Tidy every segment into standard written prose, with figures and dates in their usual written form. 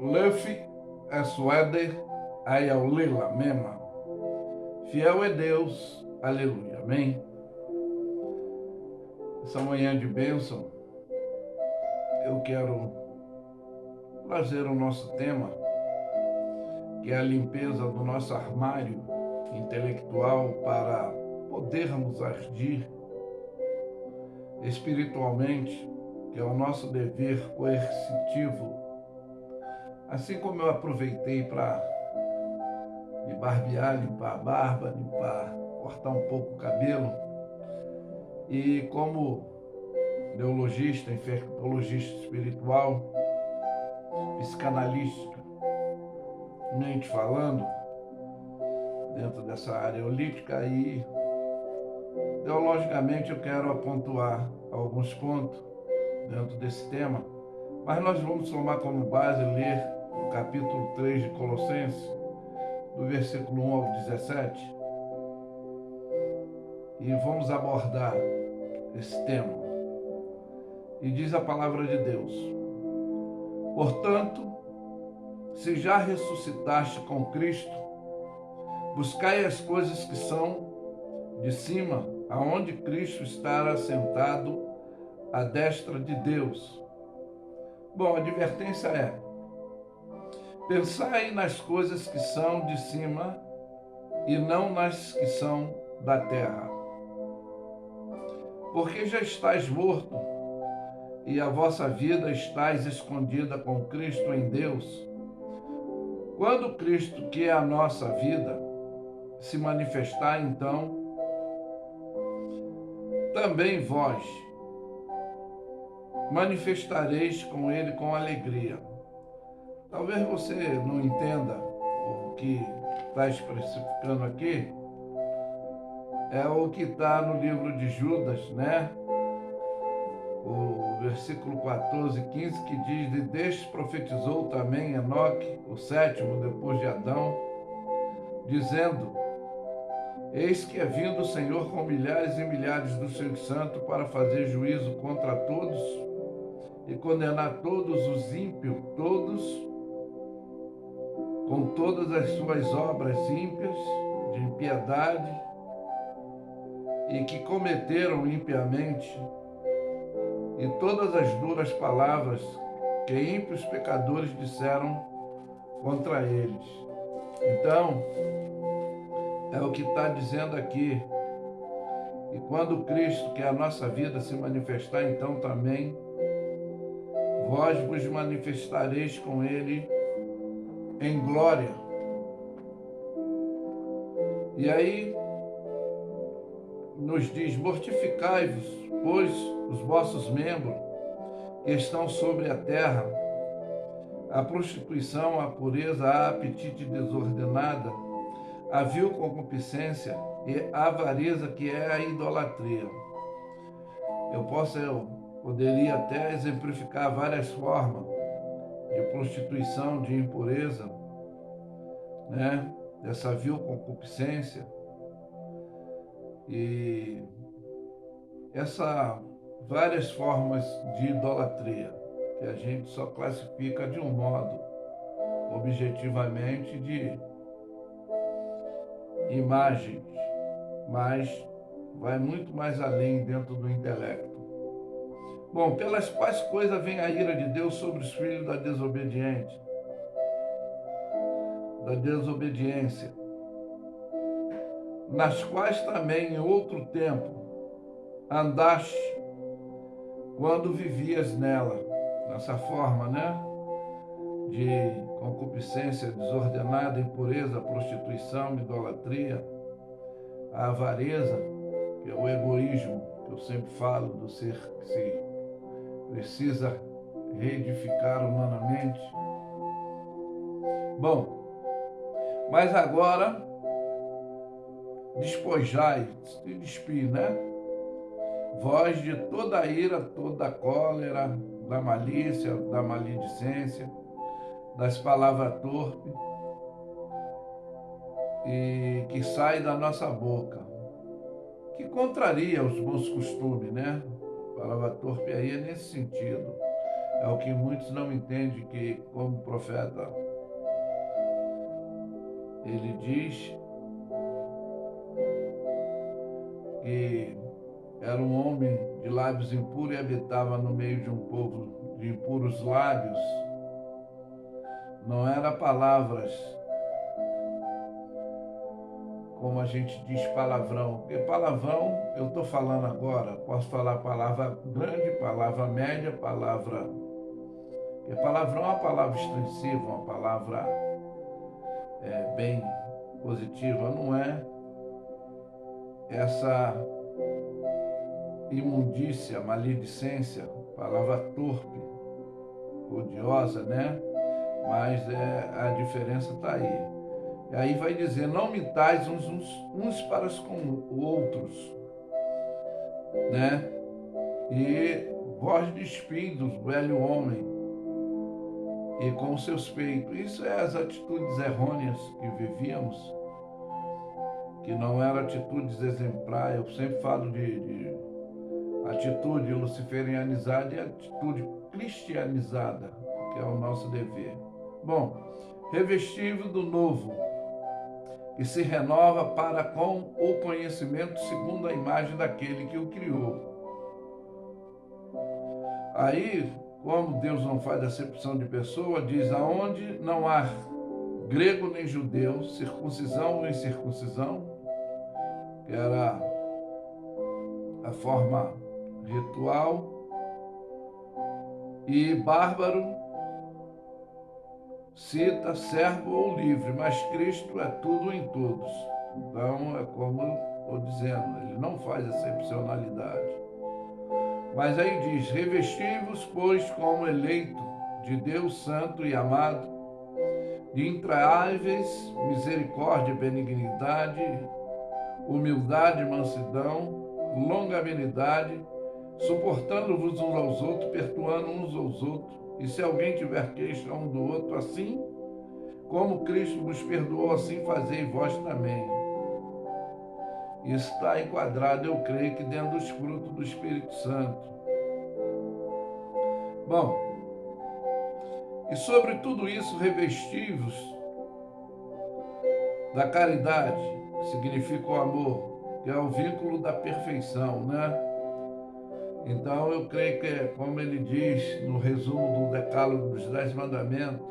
Luffy é suede, aí é o lila mema. Fiel é Deus, aleluia, amém. Essa manhã de bênção, eu quero trazer o nosso tema, que é a limpeza do nosso armário intelectual para podermos agir espiritualmente, que é o nosso dever coercitivo. Assim como eu aproveitei para me barbear, limpar a barba, cortar um pouco o cabelo, e como neurologista, infectologista espiritual, psicanalística, mente falando, dentro dessa área holística, e teologicamente eu quero apontar alguns pontos dentro desse tema, mas nós vamos tomar como base ler o capítulo 3 de Colossenses, do versículo 1 ao 17, e vamos abordar esse tema. E diz a palavra de Deus: portanto, se já ressuscitaste com Cristo, buscai as coisas que são de cima, aonde Cristo está assentado à destra de Deus. Bom, a advertência é: pensai nas coisas que são de cima e não nas que são da terra. Porque já estáis morto e a vossa vida estáis escondida com Cristo em Deus. Quando Cristo, que é a nossa vida, se manifestar, então também vós manifestareis com ele com alegria. Talvez você não entenda o que está especificando aqui, é o que está no livro de Judas, né? O versículo 14 e 15, que diz: e destes profetizou também Enoque, o sétimo depois de Adão, dizendo: eis que é vindo o Senhor com milhares e milhares dos seus santos para fazer juízo contra todos e condenar todos os ímpios, todos, com todas as suas obras ímpias, de impiedade, e que cometeram impiamente, e todas as duras palavras que ímpios pecadores disseram contra eles. Então, é o que está dizendo aqui. E quando Cristo, que é a nossa vida, se manifestar, então também vós vos manifestareis com ele em glória. E aí nos diz: mortificai-vos, pois, os vossos membros que estão sobre a terra, a prostituição, a pureza, a apetite desordenada, a vil concupiscência e a avareza, que é a idolatria. Eu poderia até exemplificar várias formas de prostituição, de impureza, né? Dessa vil concupiscência. E várias formas de idolatria, que a gente só classifica de um modo, objetivamente, de imagens, mas vai muito mais além dentro do intelecto. Bom, pelas quais coisas vem a ira de Deus sobre os filhos da desobediência, nas quais também em outro tempo andaste quando vivias nela, nessa forma, né? De concupiscência desordenada, impureza, prostituição, idolatria, a avareza, que é o egoísmo, que eu sempre falo do ser que se precisa reedificar humanamente. Bom, mas agora despojai, se despir, né? Vós de toda a ira, toda a cólera, da malícia, da maledicência, das palavras torpes, e que sai da nossa boca, que contraria os bons costumes, né? A palavra torpe aí é nesse sentido. É o que muitos não entendem, que como profeta ele diz que era um homem de lábios impuros e habitava no meio de um povo de impuros lábios. Não era palavras como a gente diz palavrão, porque palavrão eu estou falando agora, posso falar palavra grande, palavra média, palavra... Porque palavrão é uma palavra extensiva, uma palavra bem positiva, não é essa imundícia, maledicência, palavra torpe, odiosa, né? Mas a diferença está aí. E aí vai dizer, não mintais uns para com outros, né? E vós despidos, velho homem, e com seus peitos. Isso é as atitudes errôneas que vivíamos, que não eram atitudes exemplares. Eu sempre falo de atitude luciferianizada e atitude cristianizada, que é o nosso dever. Bom, revestível do novo, que se renova para com o conhecimento segundo a imagem daquele que o criou. Aí, como Deus não faz acepção de pessoa, diz, aonde não há grego nem judeu, circuncisão ou incircuncisão, que era a forma ritual, e bárbaro, cita, servo ou livre, mas Cristo é tudo em todos. Então, é como eu estou dizendo, ele não faz excepcionalidade. Mas aí diz, revesti-vos, pois, como eleito de Deus santo e amado, de intraáveis misericórdia, benignidade, humildade, mansidão, longanimidade, suportando-vos uns aos outros, perdoando uns aos outros, e se alguém tiver queixa um do outro, assim como Cristo vos perdoou, assim fazei vós também. Isso está enquadrado, eu creio, que dentro dos frutos do Espírito Santo. Bom, e sobre tudo isso revestivos da caridade, que significa o amor, que é o vínculo da perfeição, né? Então eu creio que, como ele diz no resumo do Decálogo dos 10 Mandamentos,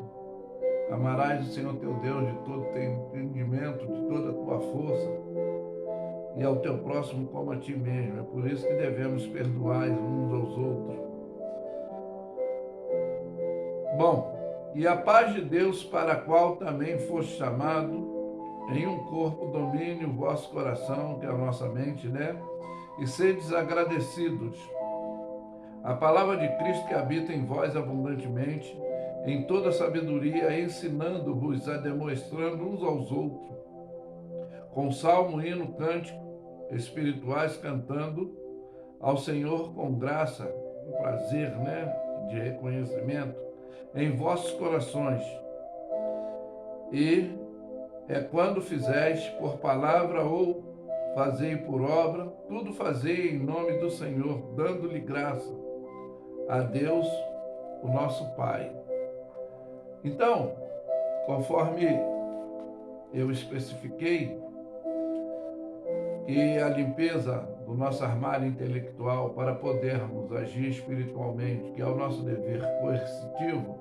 amarás o Senhor teu Deus de todo o teu entendimento, de toda a tua força, e ao teu próximo como a ti mesmo. É por isso que devemos perdoar uns aos outros. Bom, e a paz de Deus, para a qual também foste chamado, em um corpo domine o vosso coração, que é a nossa mente, né? E sedes agradecidos. A palavra de Cristo que habita em vós abundantemente, em toda sabedoria, ensinando-vos a demonstrando uns aos outros, com salmo, hino, cântico, espirituais, cantando ao Senhor com graça, com prazer, né, de reconhecimento, em vossos corações. E quando fizeis por palavra ou fazei por obra, tudo fazei em nome do Senhor, dando-lhe graça a Deus, o nosso Pai. Então, conforme eu especifiquei, que a limpeza do nosso armário intelectual para podermos agir espiritualmente, que é o nosso dever coercitivo,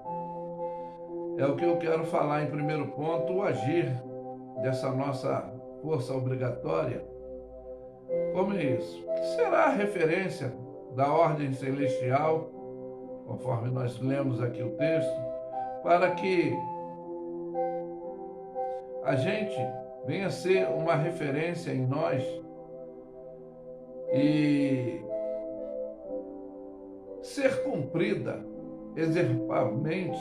é o que eu quero falar em primeiro ponto, o agir dessa nossa força obrigatória. Como é isso? Que será a referência da ordem celestial, conforme nós lemos aqui o texto, para que a gente venha a ser uma referência em nós e ser cumprida exemplarmente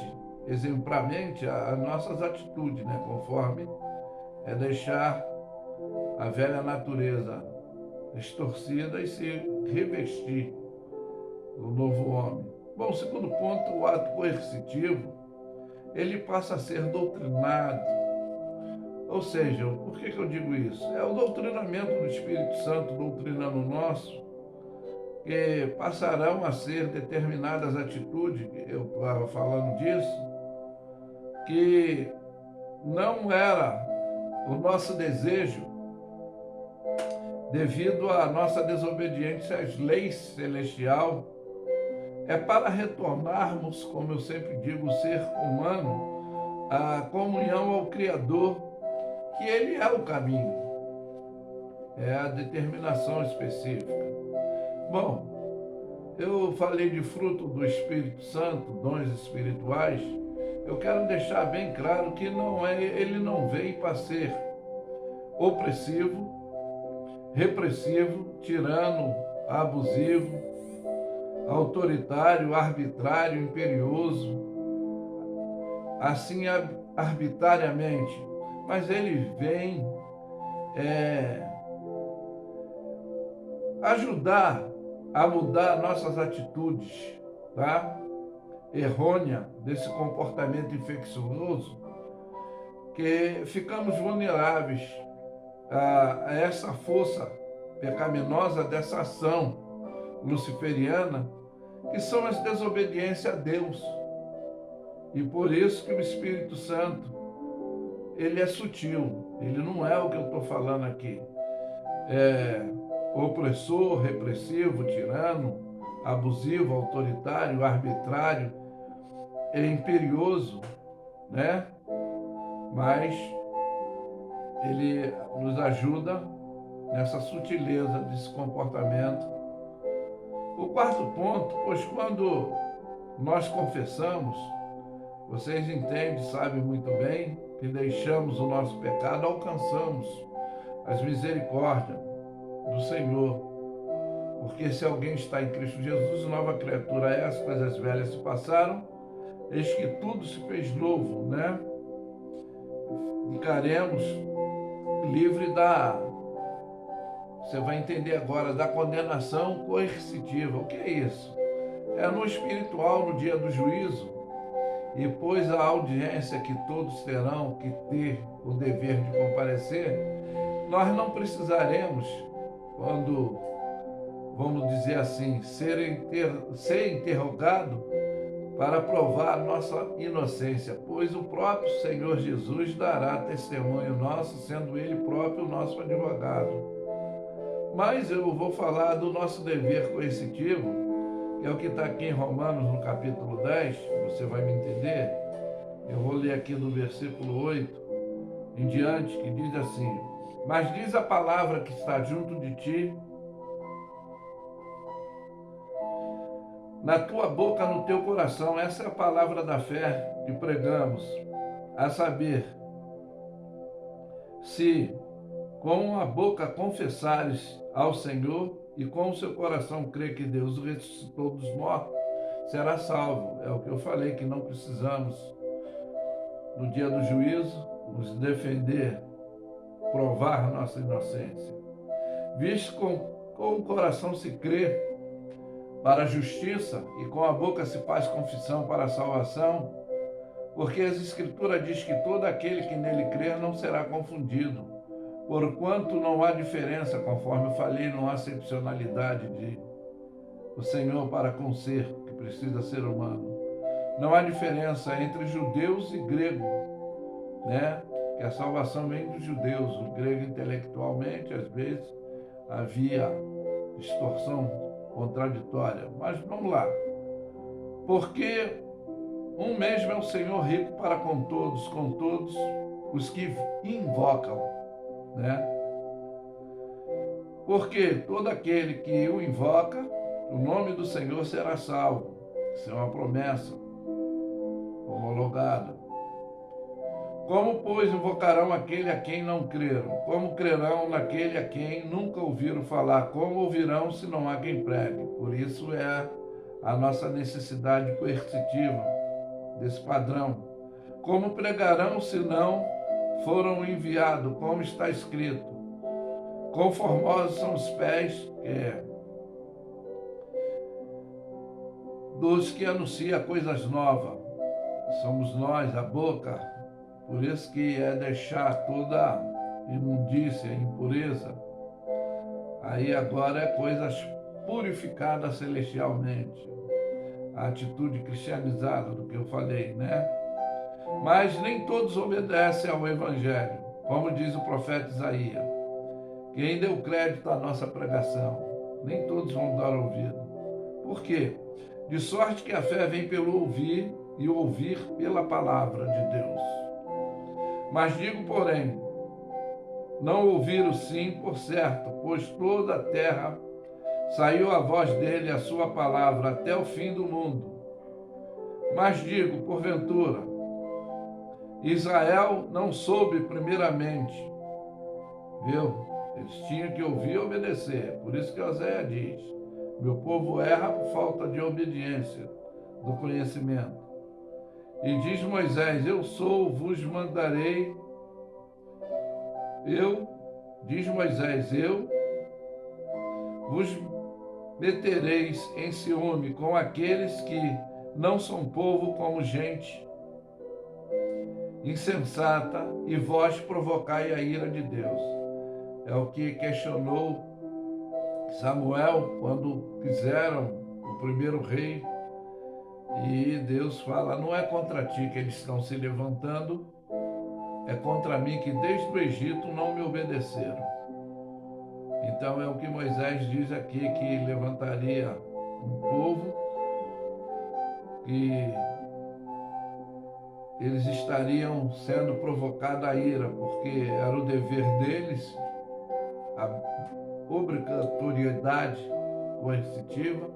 as nossas atitudes, né? Conforme deixar a velha natureza distorcida e se revestir do novo homem. Bom, segundo ponto, o ato coercitivo, ele passa a ser doutrinado. Ou seja, por que eu digo isso? É o doutrinamento do Espírito Santo doutrinando o nosso, que passarão a ser determinadas atitudes, eu estava falando disso, que não era o nosso desejo devido à nossa desobediência às leis celestiais, é para retornarmos, como eu sempre digo, o ser humano, à comunhão ao Criador, que Ele é o caminho, é a determinação específica. Bom, eu falei de fruto do Espírito Santo, dons espirituais. Eu quero deixar bem claro que ele não veio para ser opressivo, repressivo, tirano, abusivo, autoritário, arbitrário, imperioso, assim arbitrariamente, mas ele vem ajudar a mudar nossas atitudes, tá? Errônea desse comportamento infeccioso, que ficamos vulneráveis a essa força pecaminosa dessa ação luciferiana, que são as desobediências a Deus. E por isso que o Espírito Santo, ele é sutil, ele não é o que eu estou falando aqui. É opressor, repressivo, tirano, abusivo, autoritário, arbitrário, é imperioso, né? Mas ele nos ajuda nessa sutileza desse comportamento. O quarto ponto, pois quando nós confessamos, vocês entendem, sabem muito bem, que deixamos o nosso pecado, alcançamos as misericórdias do Senhor. Porque se alguém está em Cristo Jesus, nova criatura é, as coisas velhas se passaram, eis que tudo se fez novo, né? Ficaremos livre você vai entender agora, da condenação coercitiva. O que é isso? É no espiritual, no dia do juízo, e pois a audiência que todos terão que ter o dever de comparecer, nós não precisaremos, quando, vamos dizer assim, ser interrogado para provar nossa inocência, pois o próprio Senhor Jesus dará testemunho nosso, sendo Ele próprio o nosso advogado. Mas eu vou falar do nosso dever coercitivo, que é o que está aqui em Romanos, no capítulo 10, você vai me entender. Eu vou ler aqui do versículo 8 em diante, que diz assim: mas diz a palavra que está junto de ti, na tua boca, no teu coração. Essa é a palavra da fé que pregamos, a saber, se com a boca confessares ao Senhor e com o seu coração crer que Deus o ressuscitou dos mortos, será salvo. É o que eu falei, que não precisamos, no dia do juízo, nos defender, provar nossa inocência. Visto com o coração se crê para a justiça e com a boca se faz confissão para a salvação, porque as Escrituras diz que todo aquele que nele crer não será confundido, porquanto não há diferença, conforme eu falei, não há excepcionalidade de o Senhor para com o ser que precisa ser humano. Não há diferença entre judeus e grego, né? Que a salvação vem dos judeus. O grego, intelectualmente, às vezes havia distorção contraditória. Mas vamos lá. Porque um mesmo é o Senhor rico para com todos os que invocam, né? Porque todo aquele que o invoca, o nome do Senhor será salvo. Isso é uma promessa homologada. Como, pois, invocarão aquele a quem não creram? Como crerão naquele a quem nunca ouviram falar? Como ouvirão se não há quem pregue? Por isso é a nossa necessidade coercitiva desse padrão. Como pregarão se não foram enviados? Como está escrito: quão formosos são os pés dos que anunciam coisas novas. Somos nós, a boca. Por isso que é deixar toda imundícia, impureza. Aí agora é coisas purificada celestialmente. A atitude cristianizada do que eu falei, né? Mas nem todos obedecem ao Evangelho, como diz o profeta Isaías. Quem deu crédito à nossa pregação, nem todos vão dar ouvido. Por quê? De sorte que a fé vem pelo ouvir e ouvir pela palavra de Deus. Mas digo, porém, não ouviram sim por certo, pois toda a terra saiu a voz dele, a sua palavra, até o fim do mundo. Mas digo, porventura, Israel não soube primeiramente, viu? Eles tinham que ouvir e obedecer. Por isso que Oséias diz, meu povo erra por falta de obediência, do conhecimento. E diz Moisés, vos mandarei, diz Moisés, vos metereis em ciúme com aqueles que não são povo como gente insensata, e vós provocai a ira de Deus. É o que questionou Samuel quando fizeram o primeiro rei, e Deus fala, não é contra ti que eles estão se levantando, é contra mim que desde o Egito não me obedeceram. Então é o que Moisés diz aqui, que levantaria um povo que eles estariam sendo provocados a ira, porque era o dever deles, a obrigatoriedade coercitiva,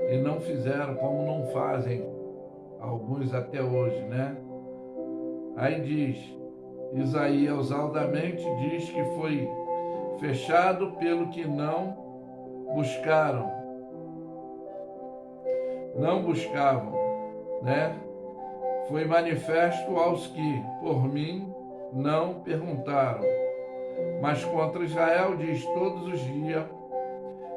e não fizeram, como não fazem alguns até hoje, né? Aí diz, Isaías altamente diz que foi fechado pelo que não buscavam, né? Foi manifesto aos que, por mim, não perguntaram. Mas contra Israel diz, todos os dias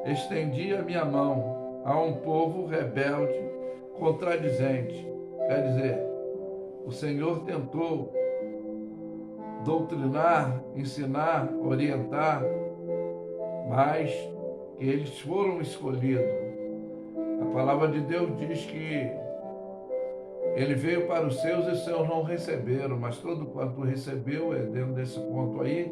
estendi a minha mão a um povo rebelde, contradizente. Quer dizer, o Senhor tentou doutrinar, ensinar, orientar, mas eles foram escolhidos. A palavra de Deus diz que ele veio para os seus e os seus não receberam, mas todo quanto recebeu, dentro desse ponto aí,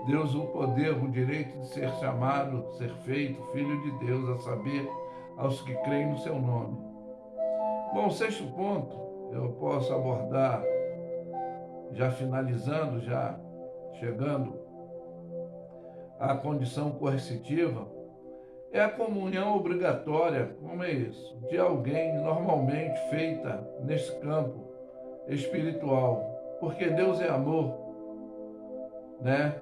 Deus o poder, o direito de ser chamado, ser feito filho de Deus, a saber, aos que creem no seu nome. Bom, sexto ponto, eu posso abordar, já finalizando, já chegando à condição coercitiva, é a comunhão obrigatória, como é isso? De alguém normalmente feita nesse campo espiritual, porque Deus é amor, né?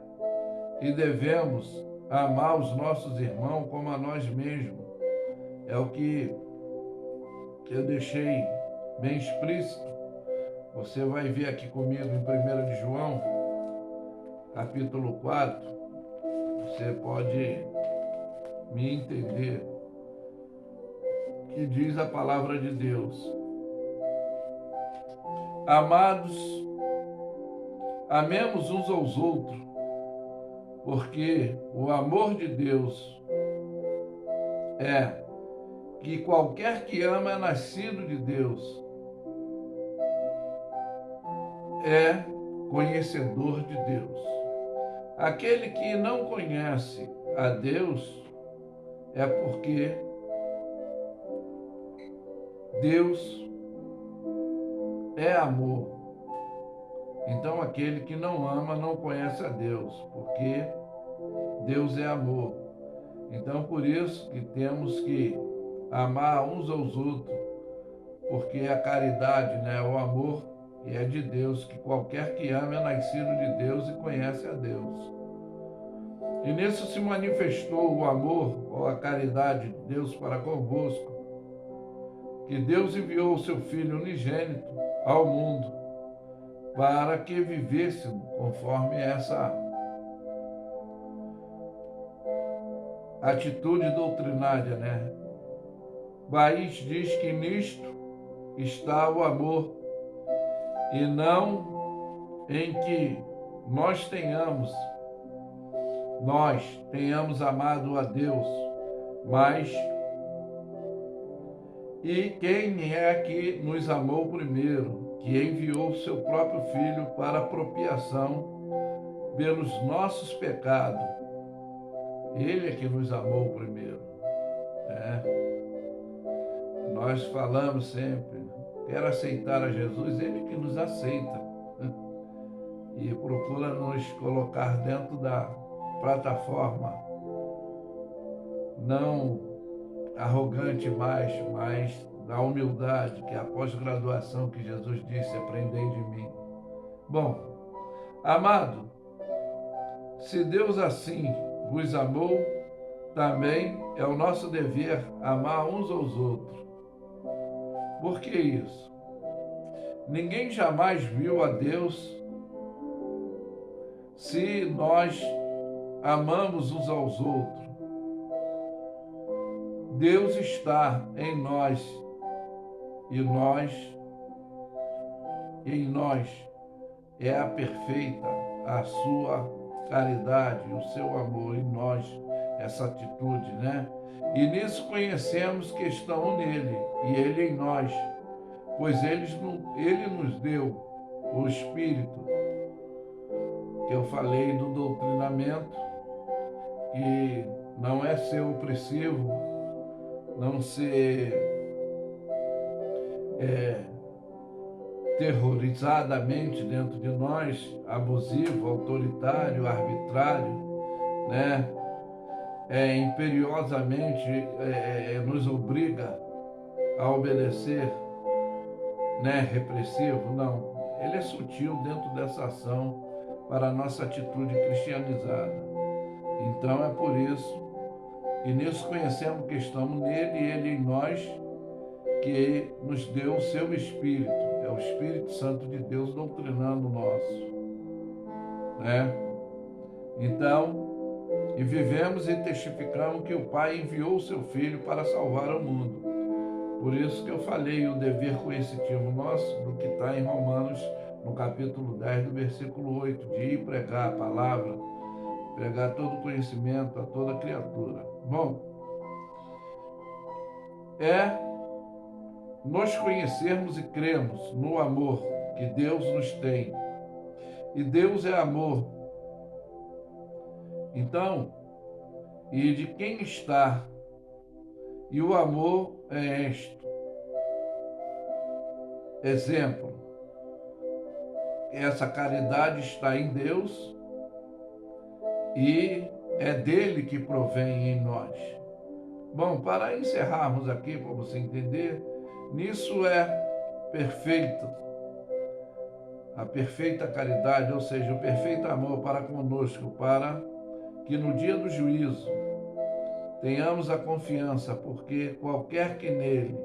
E devemos amar os nossos irmãos como a nós mesmos. É o que eu deixei bem explícito. Você vai ver aqui comigo em 1 de João, capítulo 4, você pode me entender, que diz a palavra de Deus. Amados, amemos uns aos outros, porque o amor de Deus é que qualquer que ama é nascido de Deus, é conhecedor de Deus. Aquele que não conhece a Deus é porque Deus é amor. Então aquele que não ama não conhece a Deus, porque Deus é amor. Então por isso que temos que amar uns aos outros, porque a caridade, né, o amor é de Deus, que qualquer que ama é nascido de Deus e conhece a Deus. E nisso se manifestou o amor, ou a caridade de Deus para convosco, que Deus enviou o seu Filho unigênito ao mundo, para que vivêssemos conforme essa atitude doutrinária, né? Baís diz que nisto está o amor, e não em que nós tenhamos amado a Deus, Mas, e quem é que nos amou primeiro, que enviou o seu próprio Filho para a propiação pelos nossos pecados? Ele é que nos amou primeiro. Nós falamos sempre, quero aceitar a Jesus, Ele que nos aceita. E procura nos colocar dentro da plataforma, não arrogante mais, mas da humildade, que é a pós-graduação que Jesus disse, aprendei de mim. Bom, amado, se Deus assim vos amou, também é o nosso dever amar uns aos outros. Por que isso? Ninguém jamais viu a Deus. Se nós amamos uns aos outros, Deus está em nós e nós em nós. É a perfeita, a sua caridade, o seu amor em nós, essa atitude, né? E nisso conhecemos que estão nele e ele em nós, pois ele nos deu o Espírito, que eu falei do doutrinamento, que não é ser opressivo, não ser terrorizadamente dentro de nós, abusivo, autoritário, arbitrário, né? Imperiosamente nos obriga a obedecer, né? Repressivo, não. Ele é sutil dentro dessa ação para a nossa atitude cristianizada. Então é por isso que nisso conhecemos que estamos nele e ele em nós, que nos deu o seu Espírito. É o Espírito Santo de Deus doutrinando o nosso, né? Então, e vivemos e testificamos que o Pai enviou o seu Filho para salvar o mundo. Por isso que eu falei o dever coercitivo nosso, do que está em Romanos, no capítulo 10, do versículo 8, de ir pregar a palavra, pregar todo conhecimento a toda criatura. Bom, nós conhecermos e cremos no amor que Deus nos tem. E Deus é amor. Então, e de quem está? E o amor é isto. Exemplo, essa caridade está em Deus e é dele que provém em nós. Bom, para encerrarmos aqui, para você entender, nisso é perfeito. A perfeita caridade, ou seja, o perfeito amor para conosco, para que no dia do juízo tenhamos a confiança, porque qualquer que nele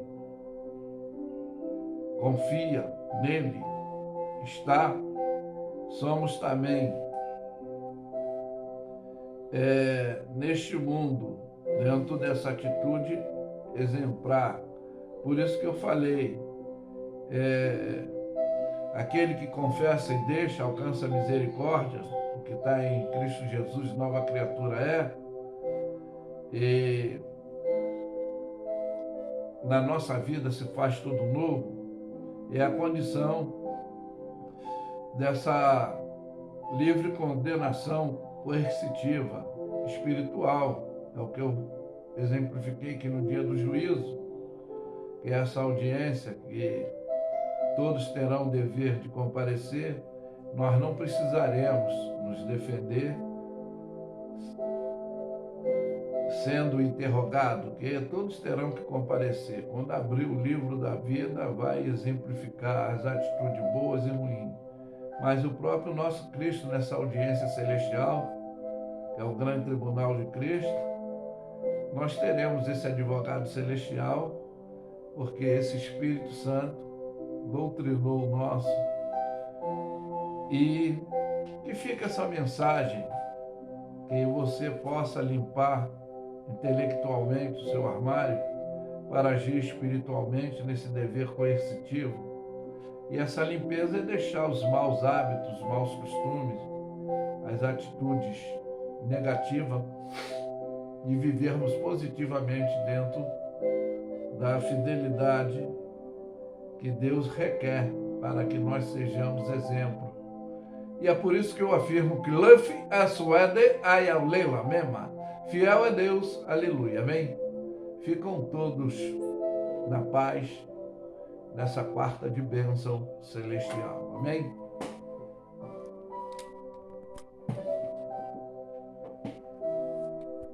confia, nele está, somos também neste mundo, dentro dessa atitude exemplar. Por isso que eu falei, aquele que confessa e deixa alcança a misericórdia, o que está em Cristo Jesus, nova criatura é. E na nossa vida se faz tudo novo, é a condição dessa livre condenação coercitiva, espiritual. É o que eu exemplifiquei aqui no dia do juízo, que é essa audiência que todos terão o dever de comparecer. Nós não precisaremos nos defender sendo interrogado, que todos terão que comparecer. Quando abrir o livro da vida, vai exemplificar as atitudes boas e ruins. Mas o próprio nosso Cristo, nessa audiência celestial, que é o grande tribunal de Cristo, nós teremos esse advogado celestial, porque esse Espírito Santo doutrinou o nosso. E que fica essa mensagem, que você possa limpar intelectualmente o seu armário para agir espiritualmente nesse dever coercitivo. E essa limpeza é deixar os maus hábitos, os maus costumes, as atitudes negativas e vivermos positivamente dentro da fidelidade que Deus requer para que nós sejamos exemplo. E é por isso que eu afirmo que Luffy Aswede Ayalela Mema. Fiel é Deus, aleluia, amém? Ficam todos na paz nessa quarta de bênção celestial, amém?